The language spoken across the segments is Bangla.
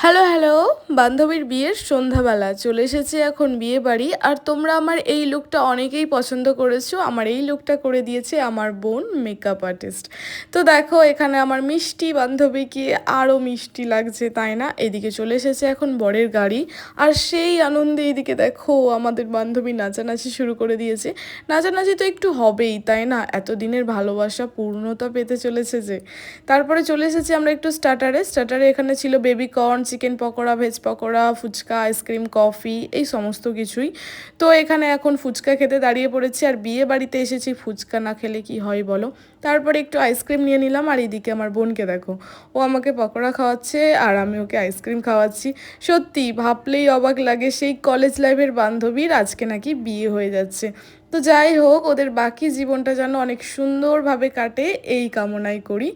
হ্যালো হ্যালো, বান্ধবীর বিয়ের সন্ধ্যাবেলা চলে এসেছে এখন বিয়ে বাড়ি। আর তোমরা আমার এই লুকটা অনেকেই পছন্দ করেছো। আমার এই লুকটা করে দিয়েছে আমার বোন মেকআপ আর্টিস্ট। তো দেখো এখানে আমার মিষ্টি বান্ধবীকে আরও মিষ্টি লাগছে, তাই না? এদিকে চলে এসেছে এখন বরের গাড়ি। আর সেই আনন্দে এদিকে দেখো আমাদের বান্ধবী নাচানাচি শুরু করে দিয়েছে। নাচানাচি তো একটু হবেই, তাই না? এতদিনের ভালোবাসা পূর্ণতা পেতে চলেছে যে। তারপরে চলে এসেছি আমরা একটু স্টার্টারে এখানে ছিল baby corn, chicken pakora, veg pakora, fuchka, ice cream, coffee, এই সমস্ত কিছুই। তো এখানে এখন ফুচকা খেতে দাঁড়িয়ে পড়েছি। আর বিয়ে বাড়িতে এসেছি, ফুচকা না খেলে কি হয় বলো। তারপরে একটু আইসক্রিম নিয়ে নিলাম। আর এইদিকে আমার বোনকে দেখো, ও আমাকে পকোড়া খাওয়াচ্ছে আর আমি ওকে আইসক্রিম খাওয়াচ্ছি। সত্যি ভাবলেই অবাক লাগে, সেই কলেজ লাইফের বান্ধবীর আজকে নাকি বিয়ে হয়ে যাচ্ছে। তো যাই হোক, ওদের বাকি জীবনটা যেন অনেক সুন্দরভাবে কাটে এই কামনাই করি।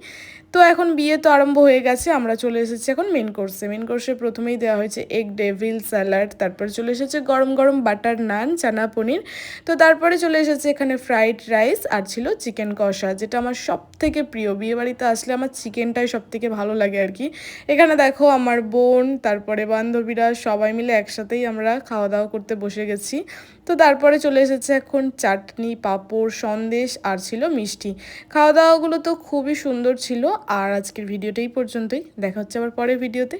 তো এখন বিয়ে তো আরম্ভ হয়ে গেছে, আমরা চলে এসেছি এখন মেন কোর্সে প্রথমেই দেওয়া হয়েছে এগ ডেভিল স্যালাড, তারপরে চলে এসেছে গরম গরম বাটার নান, চানা পনির। তো তারপরে চলে এসেছে এখানে ফ্রাইড রাইস আর ছিল চিকেন কষা, যেটা আমার সব থেকে প্রিয়। বিয়ে বাড়িতে আসলে আমার চিকেনটাই সব থেকে ভালো লাগে আর কি। এখানে দেখো আমার বোন, তারপরে বান্ধবীরা সবাই মিলে একসাথেই আমরা খাওয়া দাওয়া করতে বসে গেছি। তো তারপরে চলে এসেছে এখন চাটনি, পাঁপড়, সন্দেশ আর ছিল মিষ্টি। খাওয়া দাওয়াগুলো তো খুবই সুন্দর ছিল। আর আজকের ভিডিওটা এই পর্যন্তই, দেখা হচ্ছে আবার পরের ভিডিওতে।